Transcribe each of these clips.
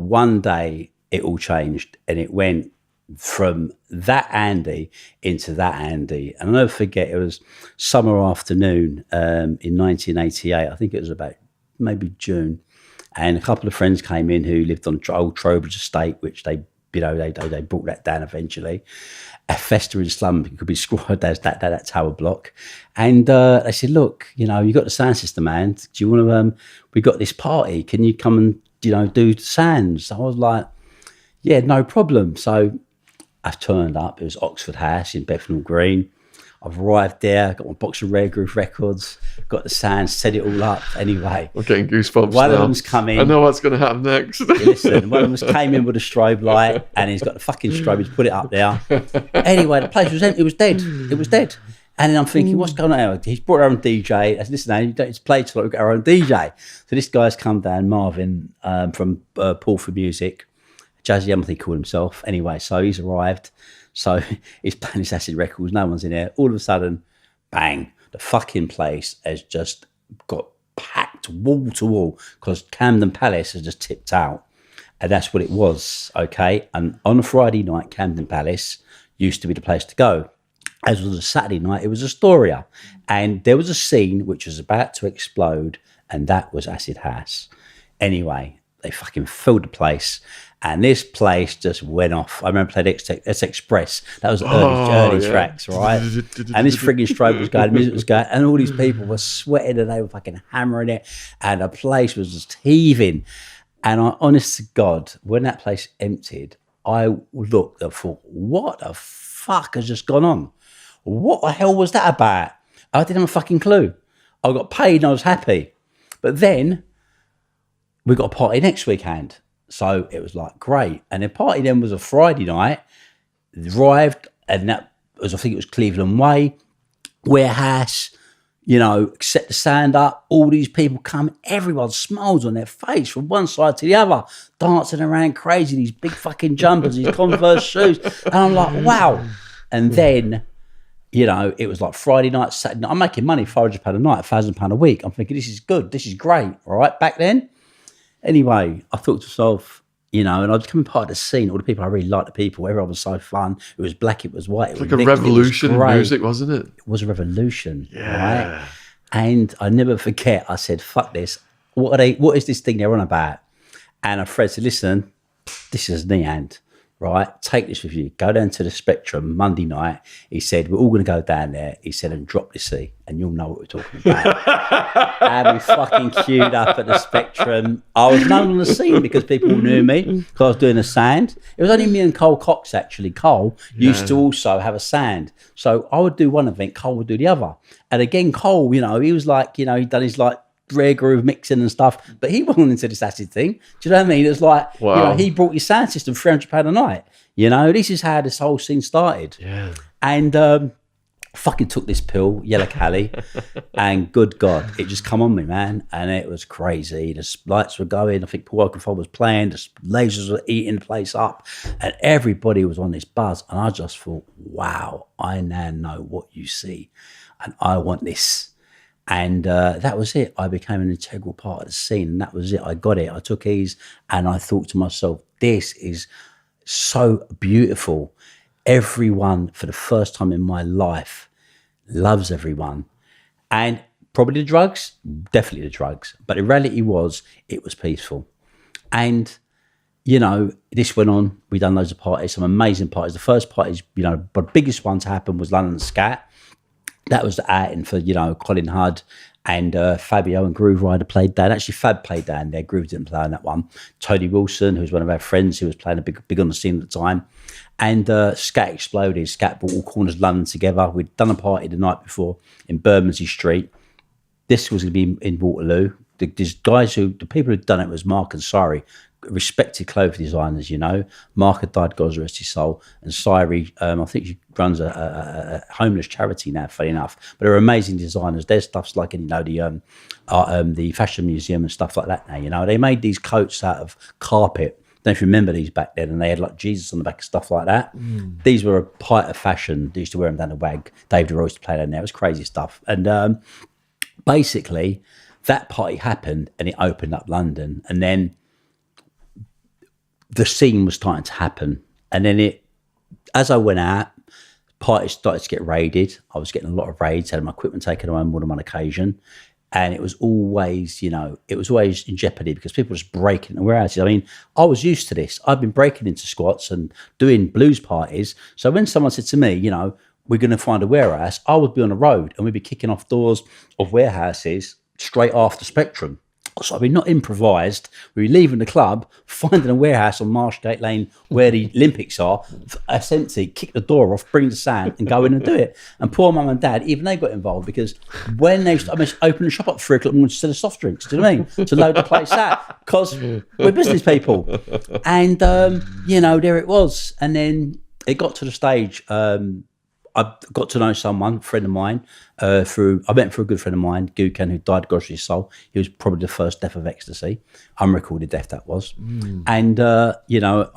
one day it all changed, and it went from that Andy into that Andy. And I'll never forget, it was summer afternoon in 1988. I think it was about maybe June. And a couple of friends came in who lived on old Trowbridge estate, which they brought that down eventually. A festering slum could be described as that tower block. And they said, look, you got the sound system, man. Do you want to, we got this party. Can you come and, do sounds? So I was like, yeah, no problem. So I've turned up. It was Oxford House in Bethnal Green. I've arrived there, got my box of Rare Groove records, got the sound, set it all up. Anyway, I'm getting goosebumps. One now. of them's come in. I know what's going to happen next. Listen, one of them came in with a strobe light, and he's got the fucking strobe. He's put it up there. Anyway, the place was empty. It was dead. It was dead. And then I'm thinking, what's going on? He's brought our own DJ. I said, listen, man, you don't need to play till we've got our own DJ. So this guy's come down, Marvin from Paul for Music, Jazzy, I think he called himself. Anyway, so he's arrived. So he's playing his acid records. No one's in there. All of a sudden, bang, the fucking place has just got packed wall to wall because Camden Palace has just tipped out. And that's what it was, okay? And on a Friday night, Camden Palace used to be the place to go. As was a Saturday night, it was Astoria. And there was a scene which was about to explode, and that was Acid House. Anyway, they fucking filled the place. And this place just went off. I remember playing S Express. That was early tracks, right? And this frigging strobe was going, music was going, and all these people were sweating and they were fucking hammering it. And the place was just heaving. And I, honest to God, when that place emptied, I looked and thought, what the fuck has just gone on? What the hell was that about? I didn't have a fucking clue. I got paid and I was happy. But then we got a party next weekend. So it was like, great. And the party then was a Friday night. Arrived, and that was, I think it was Cleveland Way, warehouse, set the sound up. All these people come, everyone's smiles on their face from one side to the other, dancing around crazy, these big fucking jumpers, these Converse shoes. And I'm like, wow. And then, it was like Friday night, Saturday night. I'm making money, £500 a night, £1,000 a week. I'm thinking, this is good. This is great. All right. Back then. Anyway, I thought to myself, and I was becoming part of the scene. All the people, I really liked the people. Everyone was so fun. It was black, it was white. It was like a revolution in music, wasn't it? It was a revolution, right? And I never forget, I said, fuck this. What is this thing they're on about? And a friend said, listen, this is Neand, right? Take this with you. Go down to the Spectrum Monday night. He said, we're all going to go down there. He said, and drop this C, and you'll know what we're talking about. And we fucking queued up at the Spectrum. I was known on the scene because people knew me because I was doing a sound. It was only me and Cole Cox, actually. Cole used to also have a sound. So I would do one event, Cole would do the other. And again, Cole, he was like, he'd done his Rare Groove mixing and stuff, but he wasn't into this acid thing. Do you know what I mean? It was like, wow. He brought his sound system £300 a night. This is how this whole scene started. Yeah. And fucking took this pill, Yellow Cali, and good God, it just come on me, man. And it was crazy. The lights were going. I think Paul Oakenfold was playing. The lasers were eating the place up, and everybody was on this buzz. And I just thought, wow, I now know what you see, and I want this. And that was it. I became an integral part of the scene, and that was it. I got it. I took ease, and I thought to myself, this is so beautiful. Everyone, for the first time in my life, loves everyone. And probably the drugs, definitely the drugs. But the reality was, it was peaceful. And, this went on. We done loads of parties, some amazing parties. The first parties, the biggest one to happen was London Scat. That was the outing for, Colin Hudd and Fabio and Groove Rider played down. Actually, Fab played down there. Groove didn't play on that one. Tony Wilson, who was one of our friends, who was playing a big on the scene at the time. And Scat exploded. Scat brought all corners of London together. We'd done a party the night before in Bermondsey Street. This was going to be in Waterloo. The people who'd done it was Mark and Sari, respected clothing designers, Mark had died, God rest his soul, and Sari, I think she runs a homeless charity now, funny enough, but they're amazing designers. There's stuffs like the Fashion Museum and stuff like that now, they made these coats out of carpet. Don't know if you remember these back then, and they had like Jesus on the back and stuff like that. These were a height of fashion. They used to wear them down the WAG. Dave DeRoy used to play down there. It was crazy stuff. And basically that party happened and it opened up London, and then the scene was starting to happen. And then as I went out, parties started to get raided. I was getting a lot of raids, had my equipment taken away more than one occasion. And it was always, it was always in jeopardy because people were just breaking into warehouses. I mean, I was used to this. I've been breaking into squats and doing blues parties. So when someone said to me, we're going to find a warehouse, I would be on the road and we'd be kicking off doors of warehouses straight after Spectrum. So I'd be not improvised. We'd be leaving the club, finding a warehouse on Marshgate Lane where the Olympics are, it's empty, kick the door off, bring the sand and go in and do it. And poor mum and dad, even they got involved because when they opened the shop up at 3 o'clock in the morning to sell the soft drinks, do you know what I mean? To load the place out because we're business people. And, there it was. And then it got to the stage, I got to know someone, a friend of mine, I met through a good friend of mine, Gukan, who died of his soul. He was probably the first death of ecstasy, unrecorded death that was. And, I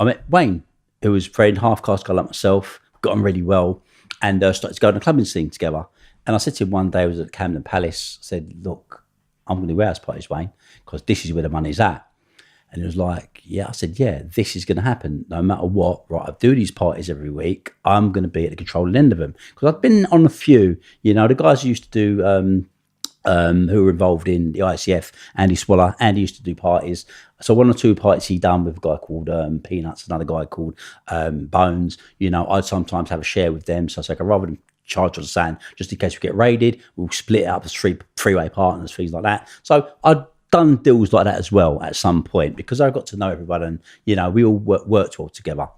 met Wayne, who was a friend, half-caste guy like myself, got on really well, and started to go on a clubbing scene together. And I said to him one day, I was at Camden Palace, I said, look, I'm going to do warehouse parties, Wayne, because this is where the money's at. And he was like, yeah. I said, yeah, this is going to happen no matter what. Right, I do these parties every week. I'm going to be at the controlling end of them. Because I've been on a few, the guys who used to do, who were involved in the ICF, Andy Swaller, Andy used to do parties. So 1 or 2 parties he done with a guy called Peanuts, another guy called Bones. I'd sometimes have a share with them. So I was like, rather than charge us sand, just in case we get raided, we'll split it up as three-way partners, things like that. So I'd done deals like that as well at some point because I got to know everybody and, we all worked well together.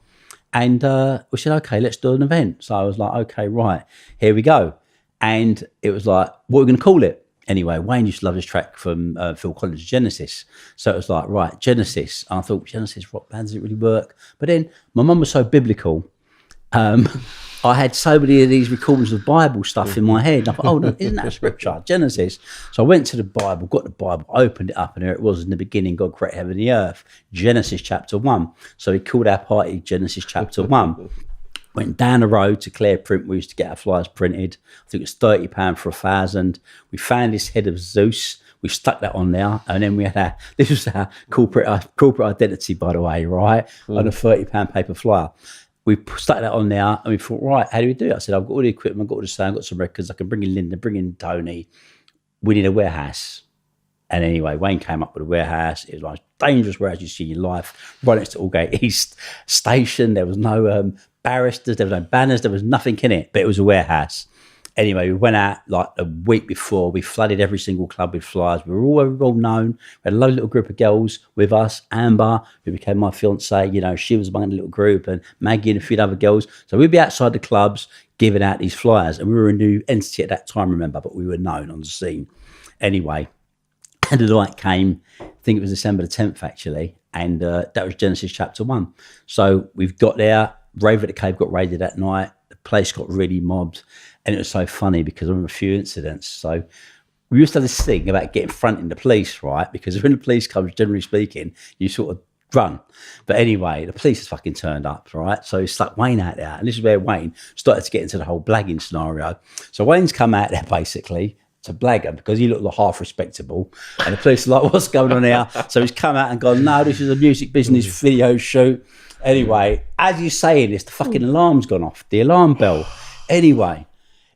And we said, okay, let's do an event. So I was like, okay, right, here we go. And it was like, what are we going to call it? Anyway, Wayne used to love this track from Phil Collins' Genesis. So it was like, right, Genesis. And I thought, Genesis, rock band, does it really work? But then my mum was so biblical. I had so many of these recordings of Bible stuff in my head. And I thought, no, isn't that scripture? Genesis. So I went to the Bible, got the Bible, opened it up, and there it was in the beginning, God created heaven and the earth. Genesis chapter 1. So we called our party Genesis chapter 1. Went down the road to Clare Print. We used to get our flyers printed. I think it was £30 for 1,000. We found this head of Zeus. We stuck that on there, and then we had this was our corporate identity, by the way, right? On a £30 paper flyer. We stuck that on there and we thought, right, how do we do it? I said, I've got all the equipment, I've got all the sound, I've got some records, I can bring in Linda, bring in Tony. We need a warehouse. And anyway, Wayne came up with a warehouse. It was like dangerous warehouse you see in your life, right next to Aldgate East Station. There was no barristers, there was no banners, there was nothing in it, but it was a warehouse. Anyway, we went out like a week before. We flooded every single club with flyers. We were all well known. We had a lovely little group of girls with us. Amber, who became my fiancée, she was among the little group, and Maggie and a few other girls. So we'd be outside the clubs giving out these flyers. And we were a new entity at that time, remember, but we were known on the scene. Anyway, and the night came, I think it was December the 10th, actually, and that was Genesis chapter 1. So we've got there. Rave at the Cave got raided that night. The place got really mobbed. And it was so funny because I remember a few incidents. So we used to have this thing about getting fronting the police, right? Because when the police comes, generally speaking, you sort of run. But anyway, the police has fucking turned up, right? So he stuck Wayne out there. And this is where Wayne started to get into the whole blagging scenario. So Wayne's come out there basically to blag him because he looked like half respectable. And the police are like, what's going on here? So he's come out and gone, no, this is a music business video shoot. Anyway, as you're saying this, the fucking alarm's gone off, the alarm bell. Anyway,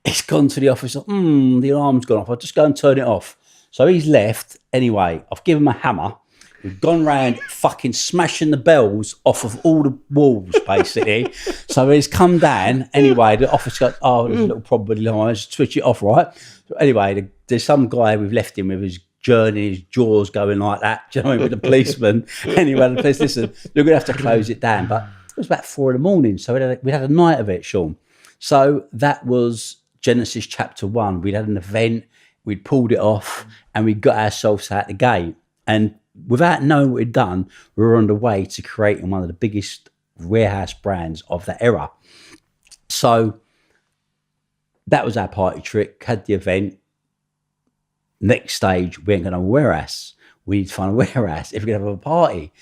it's gone to the office. The alarm's gone off. I'll just go and turn it off. So he's left. Anyway, I've given him a hammer. We've gone round fucking smashing the bells off of all the walls, basically. So he's come down. Anyway, the office goes, there's a little problem with the alarm. Just switch it off, right? So anyway, there's some guy we've left him with his journey, his jaws going like that. Do you know what I mean? With the policeman. Anyway, the police, listen, you're going to have to close it down. But it was about 4 a.m. So we had a night of it, Sean. So that was Genesis chapter 1. We'd had an event, we'd pulled it off, and we got ourselves out the gate. And without knowing what we'd done, we were on the way to creating one of the biggest warehouse brands of that era. So that was our party trick, had the event. Next stage, we ain't got no warehouse. We need to find a warehouse if we're going to have a party.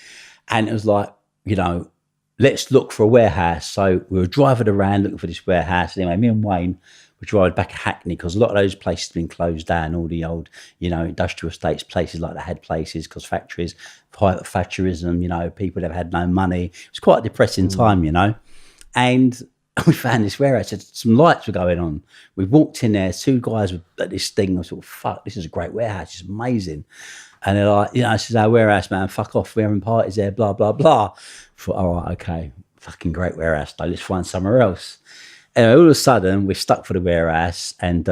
And it was like, let's look for a warehouse. So we were driving around looking for this warehouse. Anyway, me and Wayne we're driving back to Hackney because a lot of those places have been closed down, all the old, industrial estates, places like they had places because factories, private Thatcherism, people that had no money. It was quite a depressing time, and we found this warehouse, some lights were going on. We walked in there, two guys at this thing, I thought, fuck, this is a great warehouse, it's amazing. And they're like, this is our warehouse, man, fuck off, we're having parties there, blah, blah, blah. I thought, all right, okay, fucking great warehouse, though, let's find somewhere else. Anyway, all of a sudden, we're stuck for the warehouse, and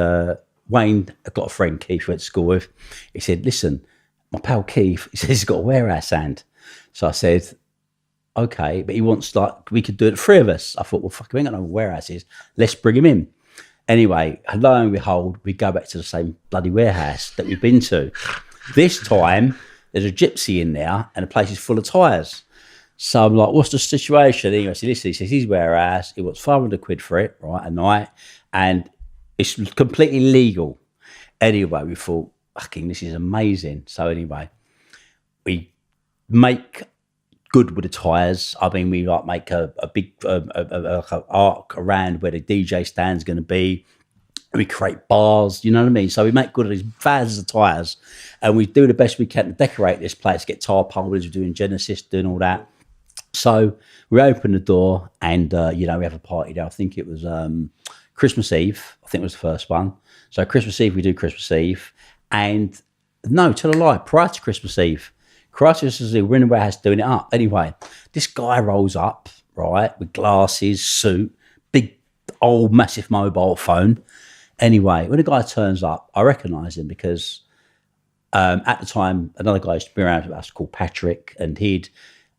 Wayne, I've got a friend, Keith, who went to school with, he said, listen, my pal Keith, he says he's got a warehouse hand. So I said, okay, but he wants, we could do it, 3 of us. I thought, well, fuck, we ain't got no warehouses, let's bring him in. Anyway, lo and behold, we go back to the same bloody warehouse that we've been to. This time, there's a gypsy in there, and the place is full of tyres. So I'm like, what's the situation? Anyway, so listen, he says his warehouse, he wants 500 quid for it, right, a night, and it's completely legal. Anyway, we thought, fucking, this is amazing. So anyway, we make good with the tyres. I mean, we make a big arc around where the DJ stand's going to be. We create bars, you know what I mean? So we make good of these thousands of tyres, and we do the best we can to decorate this place, get tarpaulins, we're doing Genesis, doing all that. So we open the door, and we have a party there. I think it was Christmas Eve. I think it was the first one. So Christmas Eve, we do Christmas Eve. And no, tell a lie, prior to Christmas Eve, we're in the warehouse doing it up. Anyway, this guy rolls up, right, with glasses, suit, big, old, massive mobile phone. Anyway, when the guy turns up, I recognise him because at the time, another guy used to be around with us called Patrick, and he'd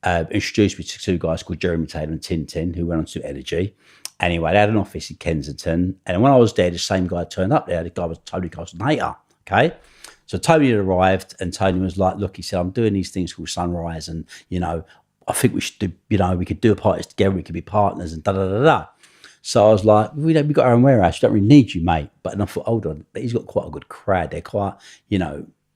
introduced me to 2 guys called Jeremy Taylor and Tintin, who went on to Energy. Anyway, they had an office in Kensington, and when I was there, the same guy turned up there. The guy was Tony Costaneter, okay? So Tony had arrived, and Tony was like, look, he said, I'm doing these things called Sunrise, and, I think we should do, we could do a party together, we could be partners, and da-da-da-da. So I was like, we've got our own warehouse, we don't really need you, mate. But then I thought, hold on, but he's got quite a good crowd. They're quite,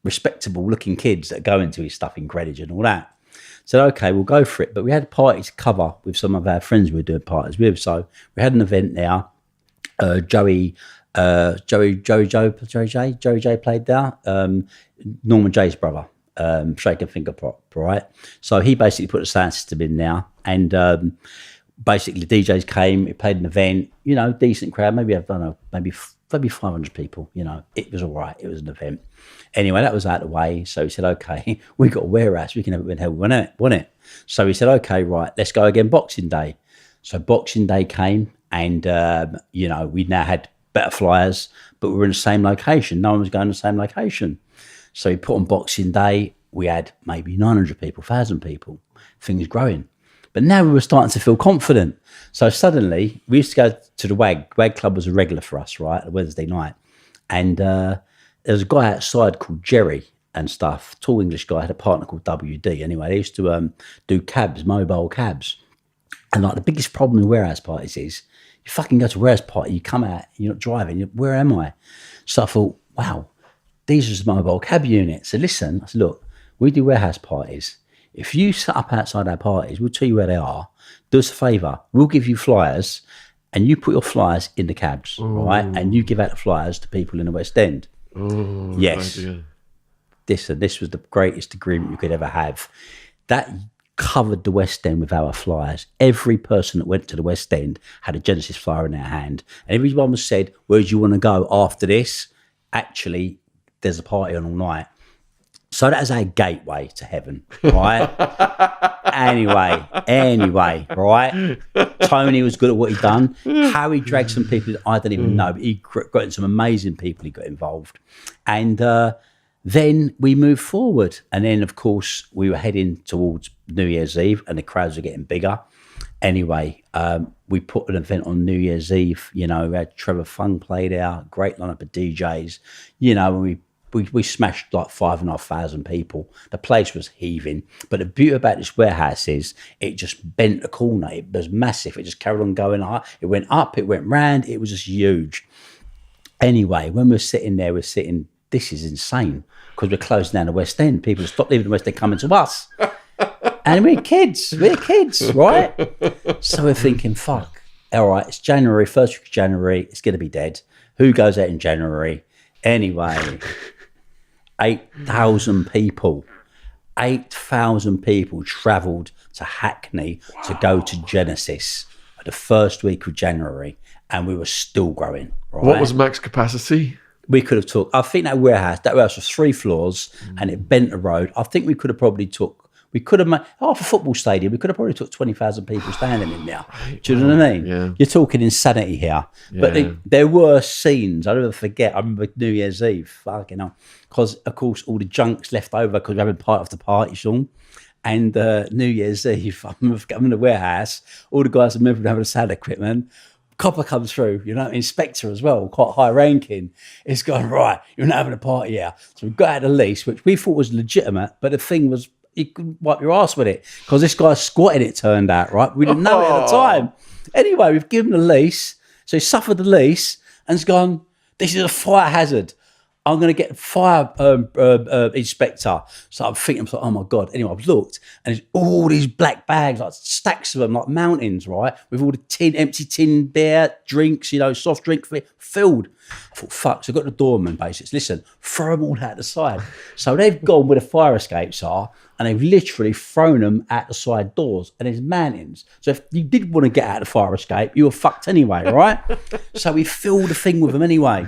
respectable looking kids that go into his stuff in Greenwich and all that. So, okay, we'll go for it. But we had a party to cover with some of our friends we were doing parties with. So we had an event there. Joey J played there. Norman J's brother, Shaken Finger Pop, right? So he basically put a sound system in there, and basically DJs came, he played an event, decent crowd, maybe, I don't know, maybe 500 people, it was all right, it was an event. Anyway, that was out of the way, so he said, okay, we got a warehouse, we can have it when hell we want it. So he said, okay, right, let's go again Boxing Day. So Boxing Day came, and, we now had better flyers, but we were in the same location, no one was going to the same location. So he put on Boxing Day, we had maybe 900 people, 1,000 people, things growing. But now we were starting to feel confident. So suddenly, we used to go to the WAG. WAG Club was a regular for us, right, a Wednesday night. And there was a guy outside called Jerry and stuff, tall English guy, had a partner called WD. Anyway, they used to do cabs, mobile cabs. And the biggest problem in warehouse parties is, you fucking go to a warehouse party, you come out, you're not driving, where am I? So I thought, wow, these are some mobile cab units. So listen, I said, look, we do warehouse parties. If you set up outside our parties, we'll tell you where they are. Do us a favour. We'll give you flyers, and you put your flyers in the cabs, right? And you give out the flyers to people in the West End. Yes. This was the greatest agreement you could ever have. That covered the West End with our flyers. Every person that went to the West End had a Genesis flyer in their hand. And everyone was said, where do you want to go after this? Actually, there's a party on all night. So that is our gateway to heaven, right? Anyway, right? Tony was good at what he'd done. How he dragged some people, I don't even know, but he got some amazing people he got involved. And then we moved forward. And then, of course, we were heading towards New Year's Eve, and the crowds were getting bigger. Anyway, we put an event on New Year's Eve. We had Trevor Fung played out, great lineup of DJs, and we smashed like 5,500 people. The place was heaving. But the beauty about this warehouse is it just bent a corner. It was massive. It just carried on going up. It went up, it went round. It was just huge. Anyway, when we're sitting there, this is insane, because we're closing down the West End. People stop leaving the West End, coming to us. And we're kids, right? So we're thinking, fuck, all right, it's January, first week of January, it's going to be dead. Who goes out in January? Anyway, 8,000 people. 8,000 people travelled to Hackney to go to Genesis the first week of January, and we were still growing. Right? What was max capacity? We could have took, I think that warehouse was 3 floors and it bent the road. I think we could have made half a football stadium. We could have probably took 20,000 people standing in there. Do you know what I mean? Yeah. You're talking insanity here. Yeah. But there were scenes, I'll never forget. I remember New Year's Eve, fucking hell. Because, of course, all the junk's left over because we're having part of the party, Sean. And New Year's Eve, I'm in the warehouse. All the guys are moving over the sound equipment. Copper comes through, inspector as well, quite high ranking. It's gone, right, you're not having a party here. So we got out the lease, which we thought was legitimate, but the thing was, you could wipe your ass with it because this guy's squatting, it turned out, right? We didn't know it at the time. Anyway, we've given him the lease. So he suffered the lease and has gone, this is a fire hazard. I'm going to get a fire inspector. So I'm thinking, oh my God. Anyway, I've looked and there's all these black bags, like stacks of them, like mountains, right? With all the empty tin beer, drinks, soft drink filled. I thought, fuck. So I got the doorman basically. Listen, throw them all out the side. So they've gone where the fire escapes are and they've literally thrown them out the side doors and there's mountains. So if you did want to get out of the fire escape, you were fucked anyway, right? So we filled the thing with them anyway.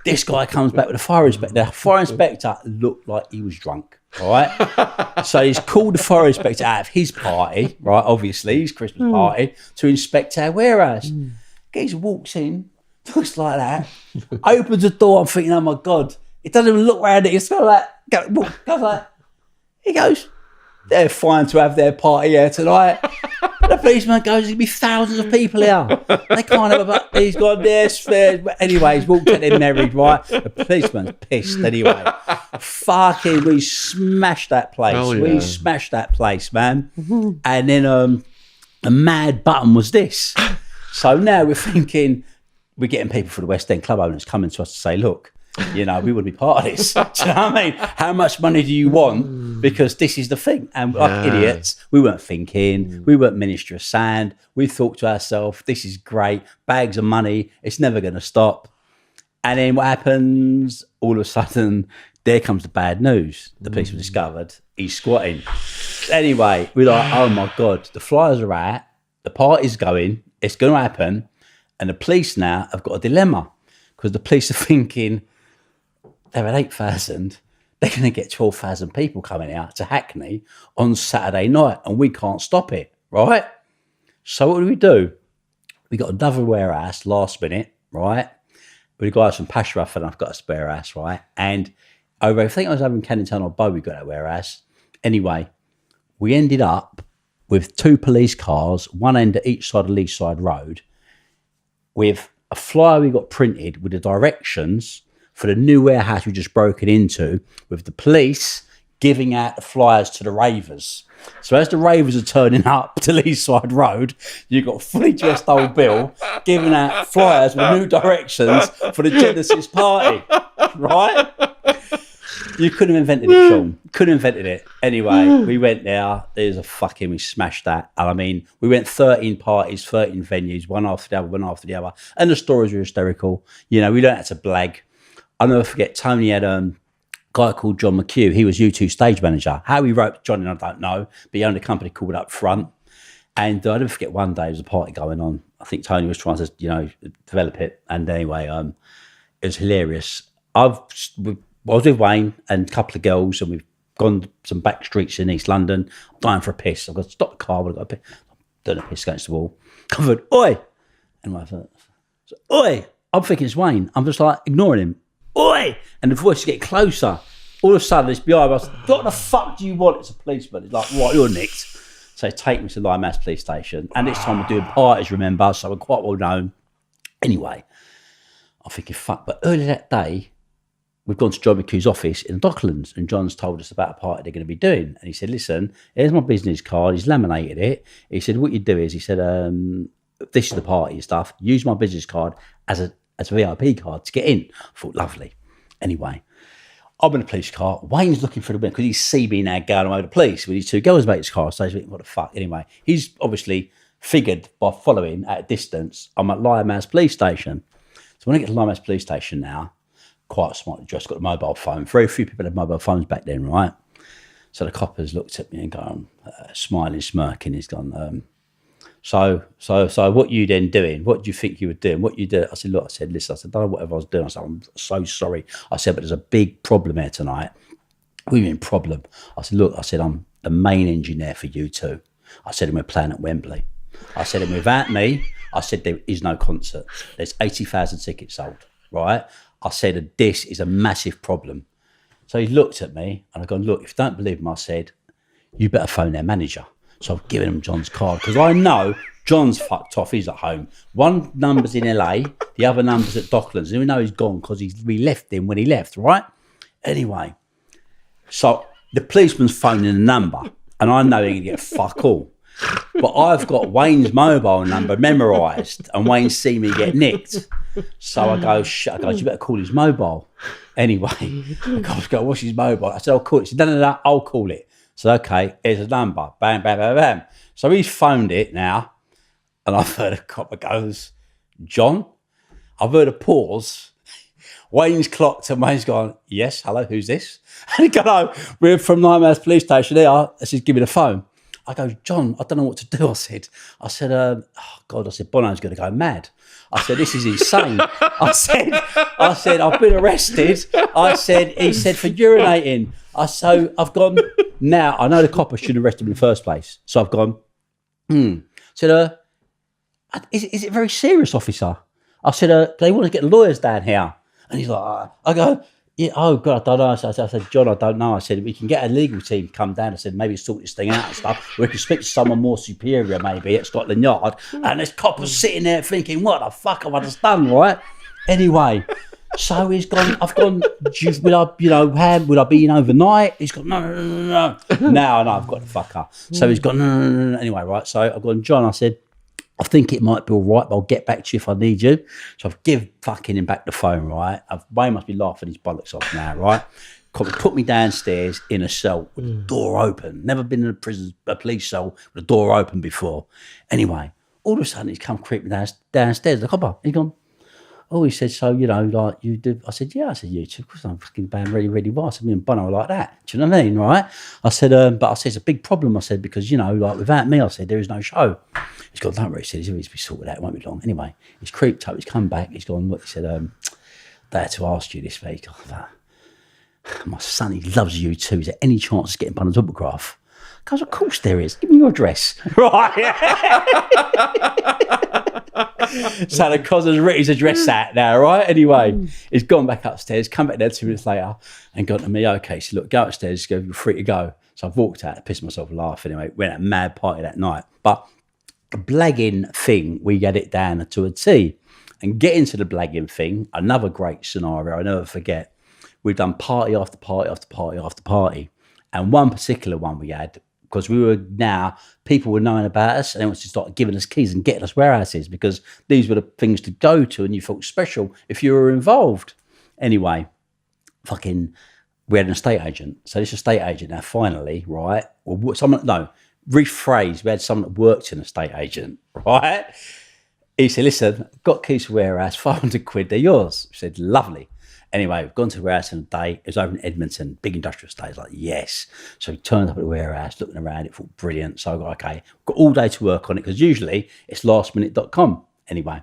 This guy comes back with the fire inspector. The fire inspector looked like he was drunk, all right? So he's called the fire inspector out of his party, right? Obviously, his Christmas party, to inspect our warehouse. Geezer walks in, looks like that, opens the door. I'm thinking, oh my God. It doesn't even look around it. It's kind of goes like, he goes, they're fine to have their party here tonight. The policeman goes, there'll be thousands of people here. They can't have a, he's gone there. Anyway, he's walked in married, right? The policeman's pissed anyway. Fucking, we smashed that place. Yeah. We smashed that place, man. And then the mad button was this. So now we're thinking, we're getting people for the West End club owners coming to us to say, look, we want to be part of this. Do you know what I mean? How much money do you want? Because this is the thing. And like idiots, we weren't thinking. We weren't Ministry of Sand. We thought to ourselves, this is great. Bags of money. It's never going to stop. And then what happens? All of a sudden, there comes the bad news. The police were discovered. He's squatting. Anyway, we're like, oh my God, the flyers are out. The party's going. It's going to happen. And the police now have got a dilemma because the police are thinking, they're at 8,000. They're going to get 12,000 people coming out to Hackney on Saturday night and we can't stop it, right? So what do? We got another warehouse last minute, right? With the guys from Pacha and I've got a spare house, right? And I think I was over in Canning Town or Bow, we got that warehouse. Anyway, we ended up with 2 police cars, one end at each side of Leigh Side Road, with a flyer we got printed with the directions for the new warehouse we just broken into, with the police giving out the flyers to the ravers. So as the ravers are turning up to Leigh Side Road, you've got fully dressed old Bill giving out flyers with new directions for the Genesis party, right? You couldn't have invented it, Sean. Couldn't have invented it. Anyway, we went there. We smashed that. And I mean, we went 13 parties, 13 venues, one after the other. And the stories were hysterical. We don't have to blag. I'll never forget, Tony had a guy called John McHugh. He was U2 stage manager. How he roped John in, I don't know, but he owned a company called Up Front. And I'll never forget, one day there was a party going on. I think Tony was trying to, develop it. And anyway, it was hilarious. I was with Wayne and a couple of girls, and we've gone some back streets in East London. I'm dying for a piss. I've got to stop the car. I've got a piss. I'm doing a piss against the wall. I went, oi! And I thought, oi! I'm thinking it's Wayne. I'm just like ignoring him. Oi! And the voice is getting closer. All of a sudden, it's behind us. What the fuck do you want? It's a policeman. It's like, right, you're nicked. So take me to the Limehouse police station. And this time we're doing parties, remember? So we're quite well known. Anyway, I'm thinking, fuck. But earlier that day, we've gone to John McHugh's office in Docklands, and John's told us about a party they're going to be doing. And he said, listen, here's my business card. He's laminated it. He said, what you do is, he said, this is the party and stuff. Use my business card as a VIP card to get in. I thought, lovely. Anyway, I'm in a police car. Wayne's looking for the window because he's seen me now going away with the police with these 2 girls about his car. So he's thinking, what the fuck? Anyway, he's obviously figured by following at a distance, I'm at Limehouse police station. So when I get to Limehouse police station now, quite smartly dressed, got a mobile phone. Very few people had mobile phones back then, right? So the coppers looked at me and gone, smiling, smirking. He's gone, so what you then doing? What do you think you were doing? What you did? I said, look, listen, I said, I don't know whatever I was doing. I said, I'm so sorry. I said, but there's a big problem here tonight. What do you mean problem? I said, look, I said, I'm the main engineer for U2. I said, and we're playing at Wembley. I said, and without me, I said, there is no concert. There's 80,000 tickets sold, right? I said, this is a massive problem. So he looked at me and I go, look, if you don't believe him, I said, you better phone their manager. So I've given him John's card because I know John's fucked off. He's at home. One number's in LA, the other number's at Docklands. And we know he's gone because we left him when he left, right? Anyway, so the policeman's phoning the number and I know he's going to get fuck all. But I've got Wayne's mobile number memorised and Wayne's seen me get nicked. So I go, I go, you better call his mobile. Anyway, I go, what's his mobile? I said, I'll call it. He said, no, I'll call it. So, okay, here's a number. Bam, bam, bam, bam. So he's phoned it now. And I've heard a copper goes, John? I've heard a pause. Wayne's clocked and Wayne's gone, yes, hello, who's this? And he goes, oh, we're from Limehouse police station here. I said, give me the phone. I go, John, I don't know what to do. I said, oh God, I said, Bono's going to go mad. I said, this is insane. I said, I've been arrested. He said, for urinating. I've gone, now, I know the copper shouldn't arrest him in the first place. So I've gone, said, is it very serious, officer? I said, they want to get lawyers down here. And he's like, I go, yeah, oh God, I don't know. I said, John, I don't know. I said, we can get a legal team to come down. I said, maybe sort this thing out and stuff. We can speak to someone more superior, maybe, at Scotland Yard. And this copper's sitting there thinking, what the fuck have I just done, right? Anyway, so he's gone, I've gone, would I be in overnight? He's gone, no. Now I know I've got the fucker. So he's gone, no. Anyway, right, so I've gone, John, I said, I think it might be all right, but I'll get back to you if I need you. So I've give fucking him back the phone, right? Wayne must be laughing his bollocks off now, right? Put me downstairs in a cell with the door open. Never been in a police cell with the door open before. Anyway, all of a sudden he's come creeping downstairs. The copper, he's gone, oh, he said, so, like you do. I said, yeah. I said, U2, of course I'm fucking band really, really well. I said, me and Bono are like that. Do you know what I mean, right? I said, but I said, it's a big problem. I said, because, like without me, I said, there is no show. He's gone, don't worry. He said, he's always be sorted out. It won't be long. Anyway, he's creeped up. He's come back. He's gone, look, he said, they had to ask you this week. My son, he loves U2. Is there any chance of getting Bono's autograph? I goes, of course there is. Give me your address. Right. So the cousin's written his address out now, right? Anyway, he's gone back upstairs, come back there 2 minutes later and gone to me, okay, he said, look, go upstairs, go, you're free to go. So I've walked out, pissed myself laughing anyway, went at a mad party that night. But the blagging thing, we get it down to a T. And getting to the blagging thing, another great scenario, I'll never forget. We've done party after party after party after party. And one particular one we had, because people were knowing about us and they wanted to start giving us keys and getting us warehouses because these were the things to go to and you felt special if you were involved. Anyway, we had an estate agent. So this estate agent now finally, right? Rephrase, we had someone that worked in an estate agent, right? He said, listen, got keys to warehouse, 500 quid, they're yours. We said, lovely. Anyway, we've gone to the warehouse in a day. It was over in Edmonton, big industrial estate. I was like, yes. So we turned up at the warehouse, looking around. It felt brilliant. So I got, okay, got all day to work on it because usually it's lastminute.com. Anyway,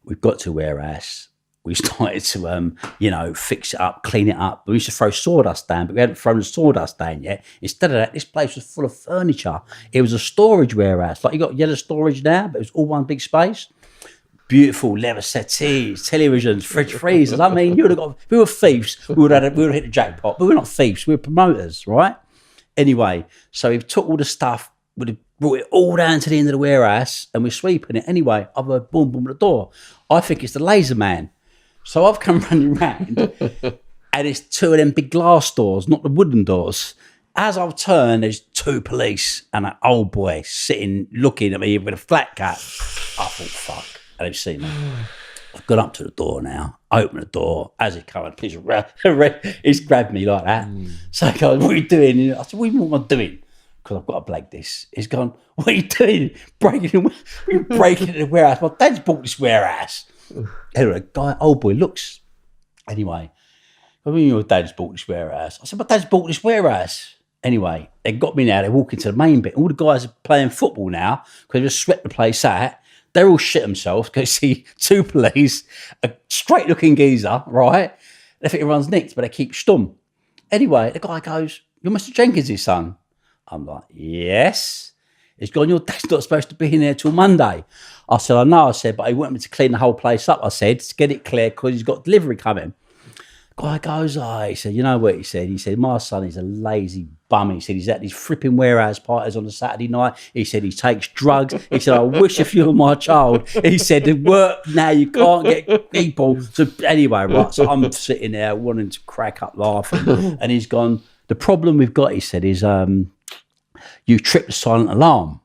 we've got to the warehouse. We started to, fix it up, clean it up. We used to throw sawdust down, but we hadn't thrown the sawdust down yet. Instead of that, this place was full of furniture. It was a storage warehouse. Like you got yellow storage now, but it was all one big space. Beautiful leather settees, televisions, fridge freezers. I mean, if we were thieves, we would have hit the jackpot, but we're not thieves, we're promoters, right? Anyway, so we took all the stuff, we brought it all down to the end of the warehouse and we're sweeping it. Anyway, I've heard boom, boom at the door. I think it's the laser man. So I've come running round and it's two of them big glass doors, not the wooden doors. As I've turned, there's two police and an old boy sitting looking at me with a flat cap. I thought, fuck. And they've seen me. I've gone up to the door now, open the door, as he comes, he's grabbed me like that. So he goes, what are you doing? I said, what am I doing? Because I've got to blag this. He's gone, what are you doing? Breaking in the warehouse. My dad's bought this warehouse. Anyway, guy, old boy looks. Anyway, I mean, your dad's bought this warehouse. I said, my dad's bought this warehouse. Anyway, they got me now. They walk into the main bit. All the guys are playing football now because they just swept the place out. They're all shit themselves because see two police, a straight looking geezer, right? They think everyone's nicked, but they keep stum. Anyway, the guy goes, "You're Mr. Jenkins' son?" I'm like, "Yes." He's gone, "Your dad's not supposed to be in there till Monday." I said, "I know." I said, "But he wanted me to clean the whole place up." I said, "To get it clear because he's got delivery coming." Guy goes, he said, "You know what?" He said, "My son is a lazy bum." He said, "He's at these flipping warehouse parties on a Saturday night." He said, "He takes drugs." He said, "I wish if you were my child." He said, "The work now, you can't get people." So anyway, right, so I'm sitting there wanting to crack up laughing. And he's gone, "The problem we've got," he said, "is you tripped the silent alarm."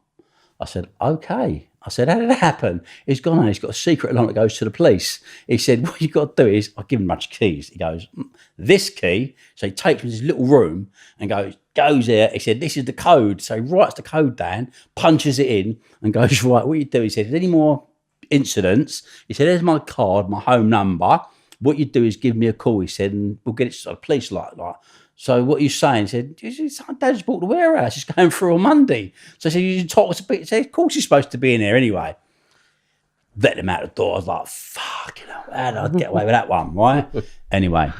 I said, "Okay." I said, "How did that happen?" He's gone on, he's got a secret alarm that goes to the police. He said, "What you've got to do is," I give him a bunch of keys. He goes, "This key." So he takes me to this little room and goes there. He said, "This is the code." So he writes the code down, punches it in and goes, "Right, what you do?" He said, "If there's any more incidents," he said, "There's my card, my home number. What you do is give me a call," he said, "and we'll get it to the police like." "So what are you saying?" He said, "Dad's bought the warehouse. It's going through on Monday." So I said, "You talk to bit." He said, "Of course you're supposed to be in there anyway." Let them out the door. I was like, "Fuck, how did I get away with that one?" Right? Anyway,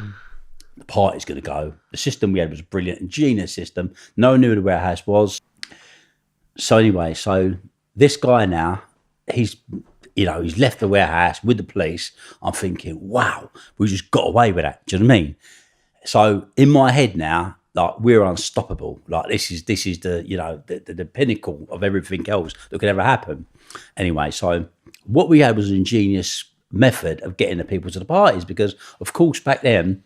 the party's going to go. The system we had was a brilliant, ingenious system. No one knew who the warehouse was. So anyway, this guy now, he's left the warehouse with the police. I'm thinking, wow, we just got away with that. Do you know what I mean? So in my head now, like, we're unstoppable. Like, this is the pinnacle of everything else that could ever happen. Anyway, so what we had was an ingenious method of getting the people to the parties because, of course, back then,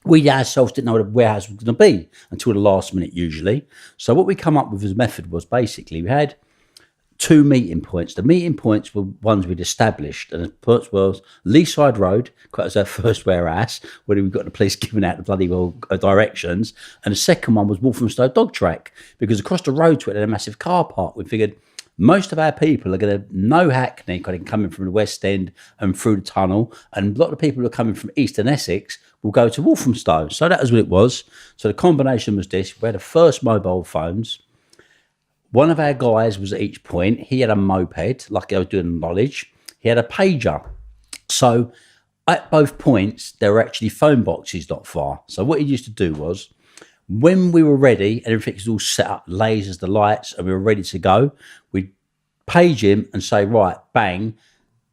we ourselves didn't know where the warehouse was going to be until the last minute usually. So what we come up with as a method was basically we had two meeting points. The meeting points were ones we'd established, and the first was Leaside Road, quite as our first warehouse, where we got the police giving out the bloody directions, and the second one was Walthamstow Dog Track, because across the road to it had a massive car park. We figured most of our people are going to know Hackney, because they're coming from the West End and through the tunnel, and a lot of people who are coming from Eastern Essex will go to Walthamstow. So that was what it was. So the combination was this: we had the first mobile phones. One of our guys was at each point. He had a moped, like I was doing knowledge. He had a pager. So at both points, there were actually phone boxes not far. So what he used to do was, when we were ready and everything was all set up, lasers, the lights, and we were ready to go, we'd page him and say, "Right, bang,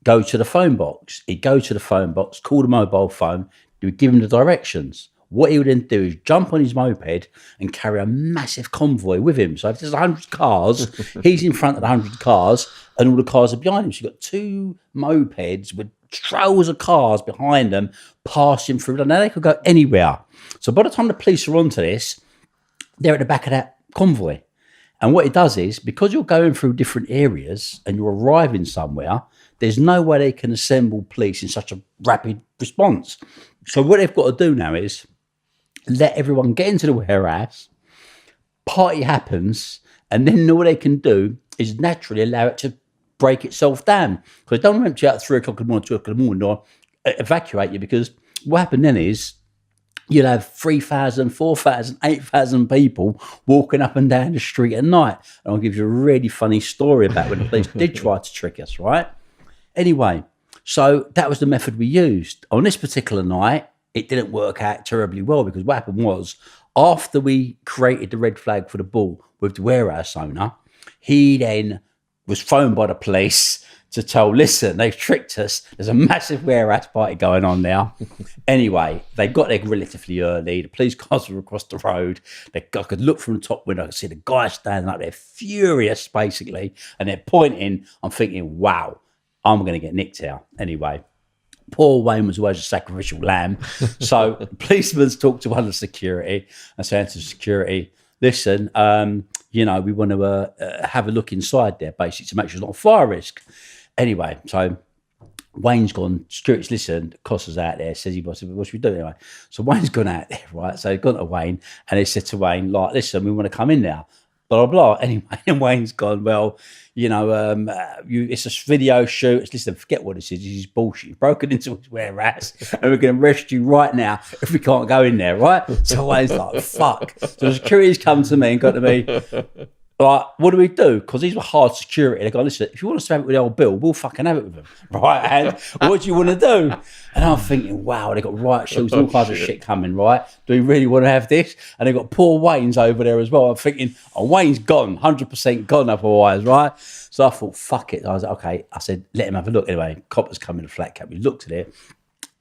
go to the phone box." He'd go to the phone box, call the mobile phone, we'd give him the directions. What he would then do is jump on his moped and carry a massive convoy with him. So if there's 100 cars, he's in front of the 100 cars and all the cars are behind him. So you've got two mopeds with trails of cars behind them passing through. Now they could go anywhere. So by the time the police are onto this, they're at the back of that convoy. And what it does is, because you're going through different areas and you're arriving somewhere, there's no way they can assemble police in such a rapid response. So what they've got to do now is let everyone get into the warehouse, party happens, and then all they can do is naturally allow it to break itself down. Because they don't empty out at 3 o'clock in the morning, 2 o'clock in the morning, or evacuate you, because what happened then is you'll have 3,000, 4,000, 8,000 people walking up and down the street at night. And I'll give you a really funny story about when the police did try to trick us, right? Anyway, so that was the method we used. On this particular night, it didn't work out terribly well, because what happened was, after we created the red flag for the ball with the warehouse owner, he then was phoned by the police to tell, "Listen, they've tricked us. There's a massive warehouse party going on now." Anyway, they got there relatively early. The police cars were across the road. I could look from the top window. I could see the guys standing up there furious, basically, and they're pointing. I'm thinking, wow, I'm going to get nicked here. Anyway, poor Wayne was always a sacrificial lamb. So the policemen talked to one of the security and said to security, "Listen, we want to have a look inside there, basically, to make sure it's not a fire risk." Anyway, so Wayne's gone, security's listened, Costa's out there, says what should we do anyway? So Wayne's gone out there, right? So he's gone to Wayne and they said to Wayne, like, "Listen, we want to come in now." blah, blah, blah. Anyway, and Wayne's gone, well, it's a video shoot. Listen, forget what this is. This is bullshit. You've broken into his warehouse and we're going to arrest you right now if we can't go in there, right? So Wayne's like, fuck. So the security's come to me and got to me, like, what do we do? Because these were hard security. They go, listen, if you want to have it with the old Bill, we'll fucking have it with him, right? And what do you want to do? And I'm thinking, wow, they got riot shoes, all kinds of shit coming, right? Do we really want to have this? And they got poor Wayne's over there as well. I'm thinking, Wayne's gone, 100% gone otherwise, right? So I thought, fuck it. I was like, okay. I said, let him have a look. Anyway, coppers come in a flat cap. We looked at it.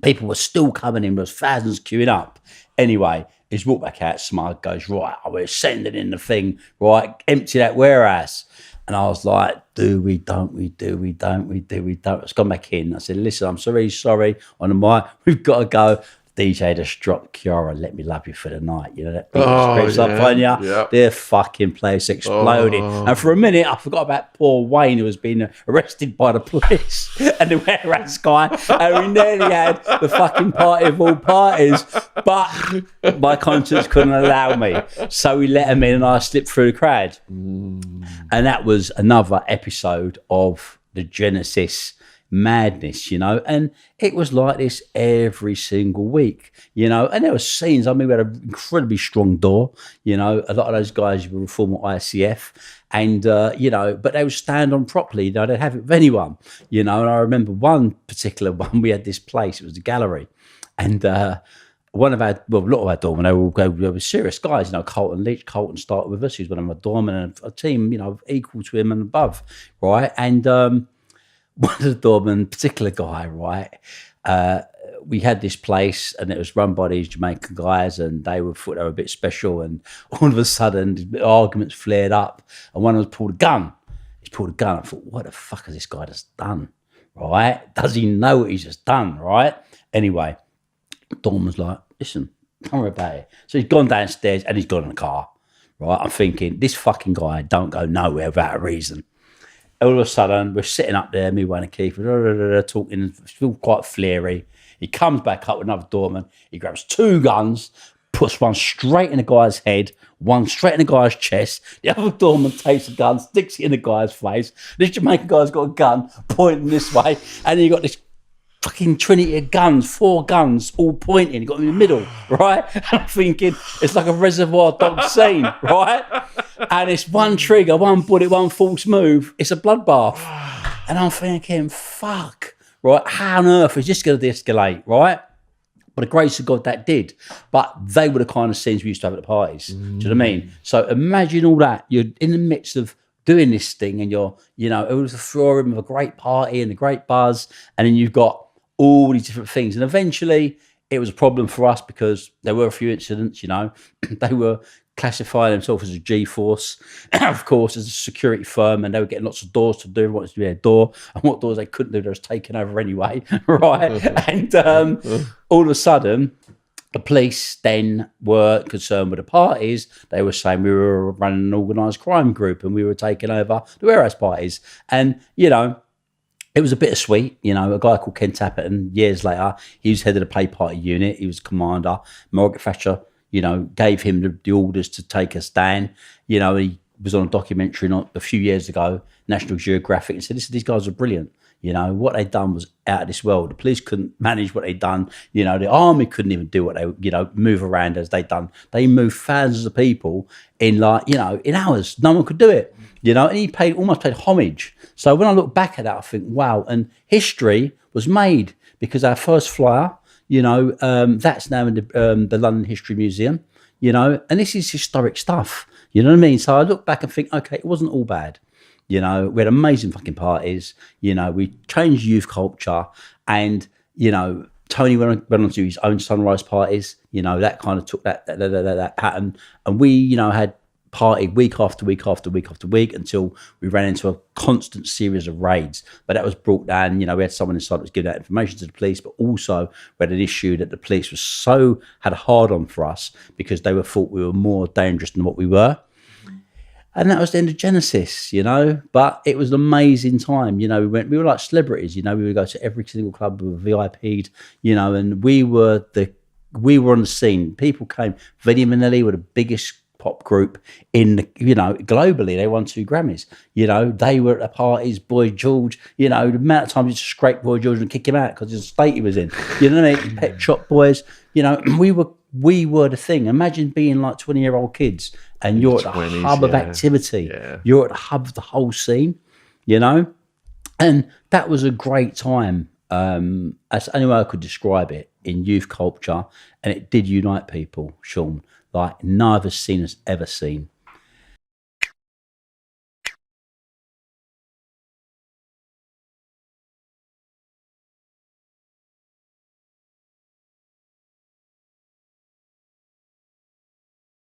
People were still coming in. There was thousands queuing up. Anyway, he's walked back out, smug, goes, right, we're sending in the thing, right, empty that warehouse. And I was like, do we, don't we, do we, don't we, do we, don't. It's gone back in. I said, listen, I'm sorry, on the mic, we've got to go. DJ just dropped Kiara, Let Me Love You for the Night. You know, that beat creeps up on you. Yeah. Their fucking place exploded. And for a minute, I forgot about poor Wayne, who was being arrested by the police and the warehouse guy. And we nearly had the fucking party of all parties. But my conscience couldn't allow me. So we let him in and I slipped through the crowd. And that was another episode of the Genesis madness, and it was like this every single week, and there were scenes. I mean, we had an incredibly strong door, a lot of those guys were former ICF, and but they would stand on properly, they'd have it with anyone, and I remember one particular one. We had this place, it was the gallery, and a lot of our doormen, they were serious guys, Colton Leach. Colton started with us, he was one of my doormen, and a team, equal to him and above, right? And one of the doormen, particular guy, right? We had this place and it was run by these Jamaican guys and they thought they were a bit special, and all of a sudden arguments flared up and one of them pulled a gun. He's pulled a gun. I thought, what the fuck has this guy just done, right? Does he know what he's just done, right? Anyway, Dawn was like, listen, don't worry about it. So he's gone downstairs and he's gone in the car, right? I'm thinking, this fucking guy don't go nowhere without a reason. All of a sudden, we're sitting up there, me, Wayne and Keith, talking, still quite flary. He comes back up with another doorman. He grabs two guns, puts one straight in the guy's head, one straight in the guy's chest. The other doorman takes the gun, sticks it in the guy's face. This Jamaican guy's got a gun pointing this way, and you got this fucking trinity of guns, 4 guns, all pointing. You got them in the middle, right? And I'm thinking, it's like a Reservoir Dogs scene, right? And it's one trigger, one bullet, one false move. It's a bloodbath. And I'm thinking, fuck, right? How on earth is this going to de-escalate, right? By the grace of God, that did. But they were the kind of scenes we used to have at the parties. Do you know what I mean? So imagine all that. You're in the midst of doing this thing and it was a forum of a great party and a great buzz. And then you've got all these different things. And eventually it was a problem for us because there were a few incidents, they were classifying themselves as a G-Force, of course, as a security firm, and they were getting lots of doors to do. Everyone wanted to be a door, and what doors they couldn't do, they was taken over anyway, right? And all of a sudden, the police then were concerned with the parties. They were saying we were running an organised crime group and we were taking over the warehouse parties. And, it was a bittersweet, a guy called Ken Tapperton, years later, he was head of the play party unit. He was commander. Margaret Thatcher, gave him the orders to take us down. He was on a documentary not a few years ago, National Geographic, and said, listen, these guys are brilliant. What they'd done was out of this world. The police couldn't manage what they'd done. The army couldn't even do what they, move around as they'd done. They moved thousands of people in in hours. No one could do it, and he almost paid homage. So when I look back at that, I think, wow. And history was made because our first flyer, that's now in the London History Museum, and this is historic stuff. You know what I mean? So I look back and think, okay, it wasn't all bad. We had amazing fucking parties. We changed youth culture, and Tony went on to his own sunrise parties. That kind of took that pattern, and we had partied week after week after week after week until we ran into a constant series of raids. But that was brought down. We had someone inside that was giving that information to the police, but also we had an issue that the police had a hard on for us because they thought we were more dangerous than what we were. And that was the end of Genesis, but it was an amazing time. We were like celebrities, we would go to every single club, we were VIP'd, and we were on the scene. People came. Vinnie Manelli were the biggest pop group in the, globally. They won 2 Grammys. They were at the parties. Boy George, the amount of times you just scrape Boy George and kick him out because of the state he was in. You know what I mean? Pet Shop Boys. We were the thing. Imagine being like 20-year-old kids and you're at the 20s, hub of activity. Yeah. You're at the hub of the whole scene. And that was a great time. That's the only way I could describe it in youth culture, and it did unite people, Sean, like none of us seen has ever seen.